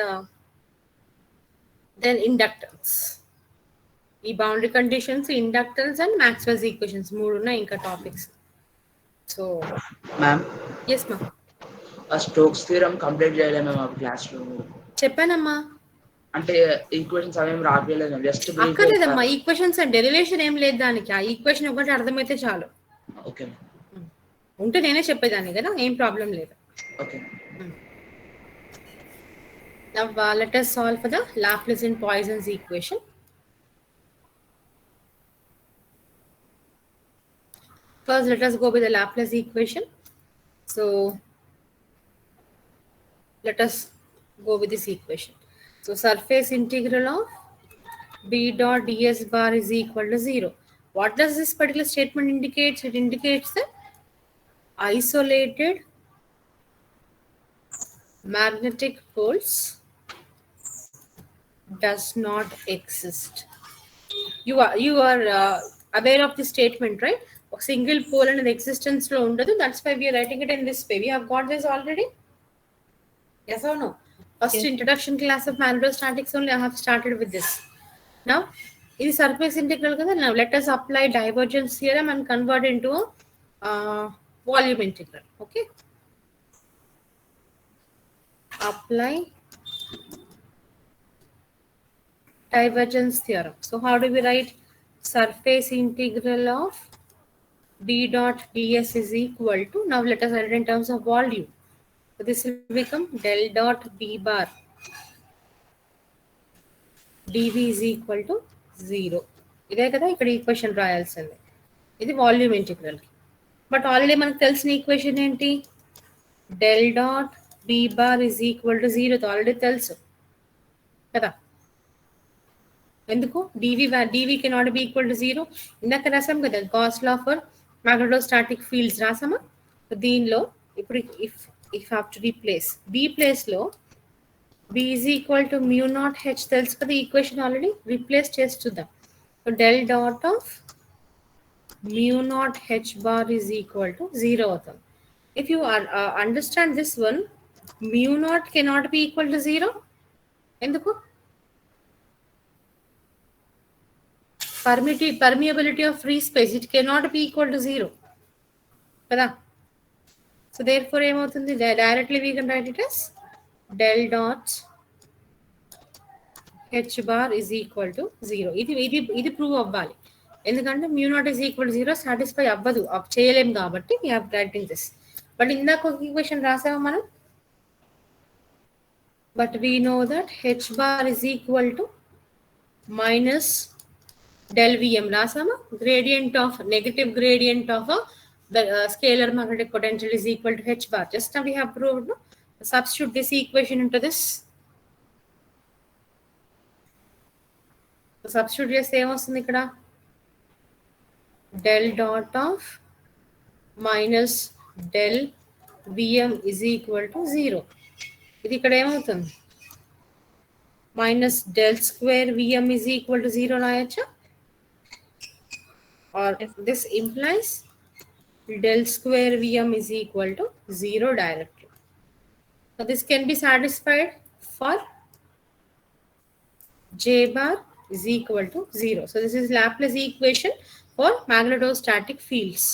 then inductance. ఈ boundary conditions, inductance and Maxwell's equations మూడు ఉన్నాయి ఇంకా topics. So ma'am yes మా ఆ Stokes theorem complete చేయలే ma'am ఆ క్లాస్లో. చెప్పానమ్మా. అంటే ఈక్వేషన్స్ అవేం రాపియలేదు, జస్ట్ అక్కర్లేదమ్మా, ఈక్వేషన్స్ అండ్ డెరివేషన్ ఏం లేదు దానికి. ఆ ఈక్వేషన్ ఒకటి అర్థమైతే చాలు. ఓకే ఉంటే నేనే చెప్పేదాన్ని కదా, ఏం ప్రాబ్లం లేదు. Okay. Now let us solve for the Laplace and Poisson's equation. First, let us go with the Laplace equation. So, let us go with this equation. So, surface integral of b dot ds bar is equal to 0. What does this particular statement indicate? It indicates that isolated magnetic poles does not exist. You are aware of this statement, right? A single pole and existence lo undadu. That's why we are writing it in this way. We have got this already. Yes or no? First Yes. introduction class of magnetostatics only I have started with this. Now, this surface integral kada. Now let us apply divergence theorem and convert into a volume integral. Okay. Apply divergence theorem. So how do we write surface integral of b dot ds is equal to, now let us write in terms of volume. So this will become del dot b bar dv is equal to 0. ఇదే కదా ఇక్కడ equation రాయాల్సింది. ఇది volume integral. But already మనకు తెలిసిన equation ఏంటి? Del dot B bar is equal to 0 already తెలుసు కదా. ఎందుకు? dv cannot be equal to 0. ఇందాక రాసాం కదా Gauss law for magnetostatic fields రాసామా. దీనిలో ఇప్పుడు if have to replace B ప్లేస్లో b is equal to mu naught h తెలుసు కదా, ఈక్వేషన్ ఆల్రెడీ రీప్లేస్ చేసి చూద్దాం. So del dot of mu naught h bar is equal to 0 అవుతుంది. If you understand this one, mu naught cannot be equal to 0. ఎందుకు? permeability of free space, it cannot be equal to 0 కదా. So therefore ఏమవుతుంది? Directly we can write it as del dot h bar is equal to 0. ఇది prove అవ్వాలి. ఎందుకంటే mu naught is equal to 0 satisfy అవ్వదు, చేయలేం కాబట్టి we have writing this. But ఇందాక ఒక ఈక్వేషన్ రాసాము మనం. But we know that h bar is equal to minus del Vm రాసామా. Gradient of negative gradient of the scalar magnetic potential is equal to h bar. Just now we have proved. No? Substitute this equation into this. So substitute చేస్తే ఏమొస్తుంది ఇక్కడ? Del dot of minus del Vm is equal to 0. ఇది ఇక్కడ ఏమవుతుంది? Minus del square Vm is equal to 0 రాయొచ్చా? Or this implies del square Vm is equal to 0 directly. So this can be satisfied for J bar is equal to 0. So this is Laplace equation for magnetostatic fields.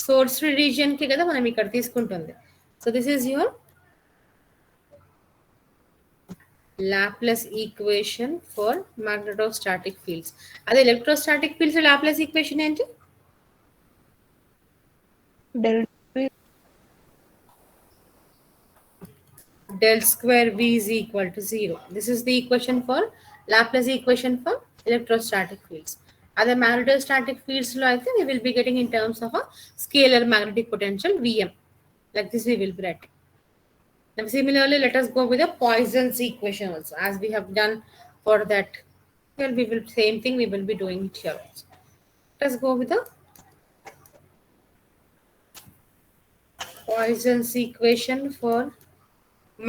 Source free region ki kada manam ikkada తీసుకుంటుంది. So this is your Laplace equation for magnetostatic fields. అదే electrostatic fields Laplace equation ఏంటి? Del square V is equal to 0. This is the equation for Laplace equation for electrostatic fields. Other magnetostatic fields lo aithe we will be getting in terms of a scalar magnetic potential Vm. Like this we will be writing. Now similarly, let us go with the Poisson's equation also, as we have done for that. Well, we will same thing we will be doing it here also. Let us go with the Poisson's equation for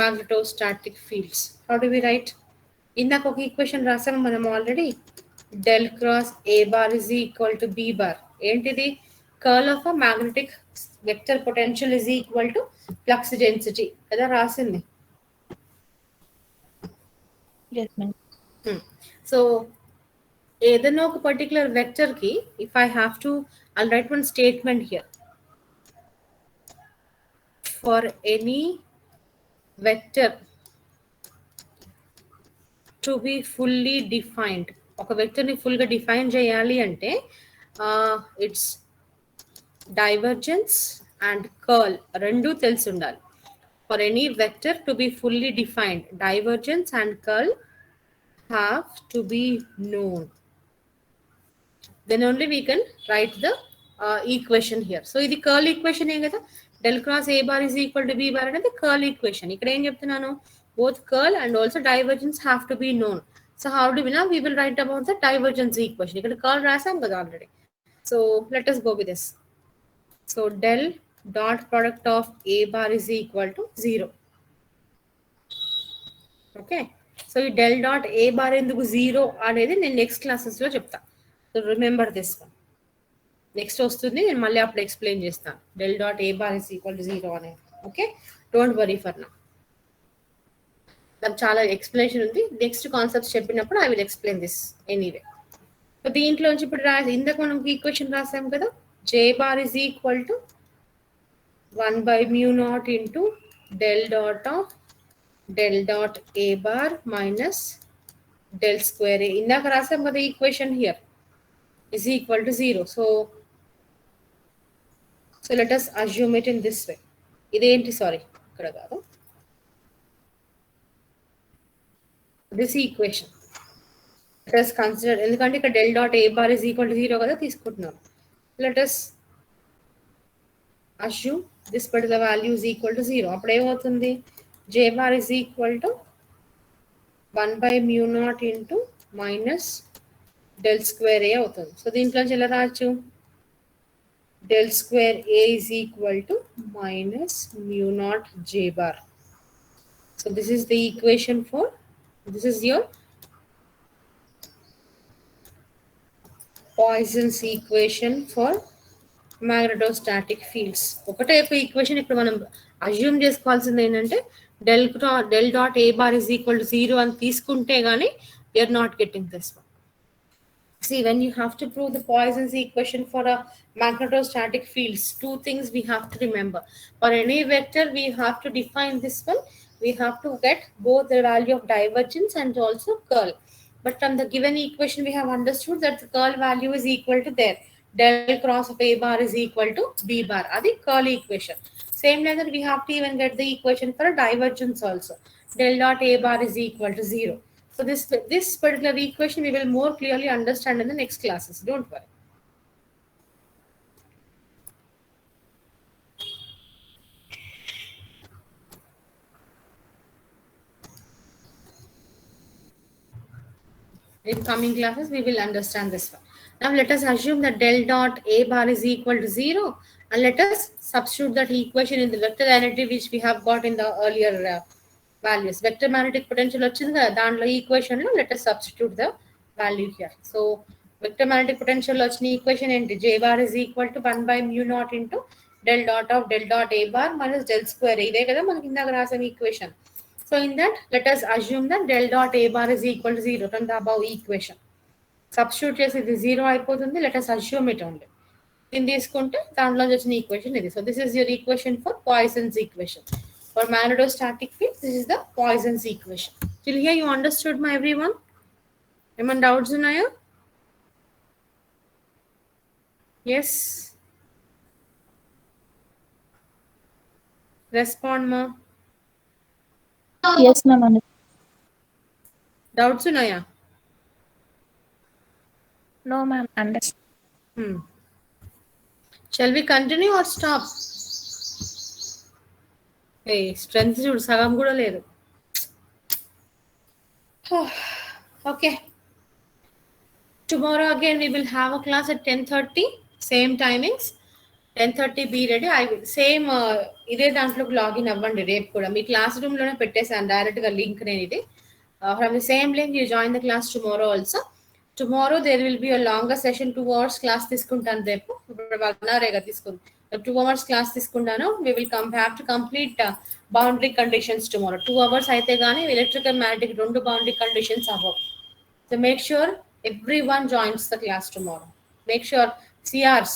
magnetostatic fields. How do we write? ఇందాక ఒక equation రాసాము మనం already. Del cross A bar is equal to B bar. ఏంటిది? curl of a magnetic vector potential is equal to flux density కదా రాసింది. Yes, ma'am. So ఏదైనా ఒక particular vector కి if I have to I'll right one statement here for any vector to be fully defined, ఒక వెక్టర్ని ఫుల్గా define చేయాలి అంటే it's divergence and curl రెండు తెలిసి ఉండాలి. For any vector to be fully defined, divergence and curl have to be known. Then only we can write the equation here. So ఇది curl equation ఏ కదా, del cross a bar is equal to b bar అనేది curl equation. ఇక్కడ ఏం చెప్తున్నాను, both curl and also divergence have to be known. So how do we know? We will write about the divergence equation. ఇక్కడ curl రాసాం కదా already. So let us go with this. So del dot product of a bar is equal to 0. Okay. So ఈ del dot a bar ఎందుకు 0 అనేది నేను next క్లాసెస్లో చెప్తా. So remember this one. Next వస్తుంది, నేను మళ్ళీ అప్పుడు ఎక్స్ప్లెయిన్ చేస్తాను del dot A bar is equal to 0 అనేది. ఓకే, డోంట్ వరీ ఫర్ నా, నాకు చాలా ఎక్స్ప్లెనేషన్ ఉంది. నెక్స్ట్ కాన్సెప్ట్స్ చెప్పినప్పుడు I will explain this anyway. So దీంట్లోంచి ఇప్పుడు ఇందాక మనం ఈక్వేషన్ రాసాం కదా, J bar is equal to 1/μ0 into del dot A bar minus del square A. ఇందాక రాసాం కదా equation here is equal to 0. So let us assume it in this way. ఇదేంటి, సారీ ఇక్కడ కాదు, this equation let us consider, ఎందుకంటే ఇక్కడ del dot a bar is equal to 0 కదా తీసుకుంటున్నాం. Let us assume this particular value is equal to 0. అప్పుడు ఏమవుతుంది, j bar is equal to 1/μ0 into minus del square A అవుతుంది. So దీంట్లో ఎలా రాయొచ్చు, del square A is equal to minus μ0 j bar. So this is the equation for, this is your Poisson's equation for magnetostatic fields. ఒకటే equation ఇప్పుడు మనం assume చేసుకోవాల్సింది ఏంటంటే del dot A bar is equal to 0 అని తీసుకుంటే కానీ you are not getting this one. See, when you have to prove the Poisson's equation for a magnetostatic fields, two things we have to remember. For any vector, we have to define this one. We have to get both the value of divergence and also curl. But from the given equation, we have understood that the curl value is equal to there. Del cross of a bar is equal to b bar. That is curl equation. Same like that, we have to even get the equation for a divergence also. Del dot a bar is equal to 0. So this particular equation we will more clearly understand in the next classes. Don't worry. In coming classes, we will understand this one. Now let us assume that del dot a bar is equal to 0, and let us substitute that equation in the vector identity which we have got in the earlier values. Vector magnetic potential వచ్చింది కదా, దాంట్లో equation లో let us substitute the value here. So vector magnetic potential వచ్చిన equation ఏంటి, j bar is equal to 1/μ0 into del dot a bar minus del square. ఇదే కదా మనకి ఇందాక రాసిన equation. So in that, let us assume that del dot a bar is equal to 0 from the above equation. Substitute చేసి ఇది 0 అయిపోతుంది. Let us assume it only. దీన్ని తీసుకుంటే దాంట్లో వచ్చిన ఈక్వేషన్ ఇది. So this is your equation for Poisson's equation. For magnetostatic field, this is the Poisson's equation. Till here you understood, my everyone? Any doubts ఉన్నాయా? Yes. Respond, ma. Yes, ma'am. Doubts ఉన్నాయా? No, ma'am. Understand. Shall we continue or stop? Hey, strength చూడు సగం కూడా లేదు. Okay. Tomorrow again we will have a class at 10:30. Same timings. 10:30 be ready. I will same ఇదే దాంట్లోకి login అవ్వండి రేపు కూడా. మీ క్లాస్ రూమ్ లోనే పెట్టేసాను డైరెక్ట్ గా లింక్ నేను ఇది. From the same link you join the class tomorrow also. Tomorrow there will be a longer session, 2 hours class తీసుకుంటాను రేపు. 1 hour తీసుకుని 2 hours క్లాస్ తీసుకుంటాను. we will have to complete boundary conditions tomorrow. 2 hours అయితే గానీ electrical magnetic 2 boundary conditions అవ్వవు. So make sure everyone joins the class tomorrow. Make sure CRs.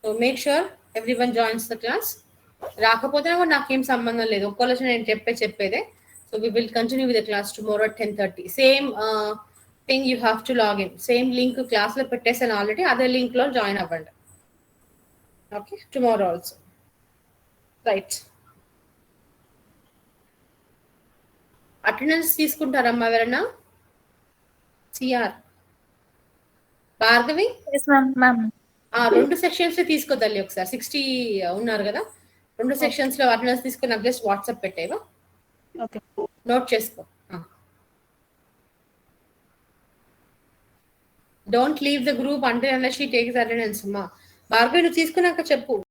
So make sure everyone joins the class. రాకపోతే కూడా నాకేం సంబంధం లేదు, ఒక్కరోజు నేను చెప్పేదే. So we will continue with the class tomorrow at 10:30. Same thing, you have to log in. Same link class లో పెట్టేసాను ఆల్రెడీ, అదే లింక్ లో జాయిన్ అవ్వండి. Okay, tomorrow also. Right. Attendance తీసుకుంటారమ్మా ఎవరన్నా? CR Bhargavi Yes, ma'am. 2 sections తీసుకో తల్లి ఒకసారి. 60 ఉన్నారు కదా, 2 సెక్షన్స్ లో అటెండెన్స్ తీసుకుని నాకు జస్ట్ వాట్సాప్ పెట్టేవా, Okay. నోట్ చేసుకో. డోంట్ లీవ్ ద గ్రూప్ అంటే షీ టేక్స్ అటెండెన్స్. అమ్మా భార్గవి నువ్వు తీసుకున్నాక చెప్పు.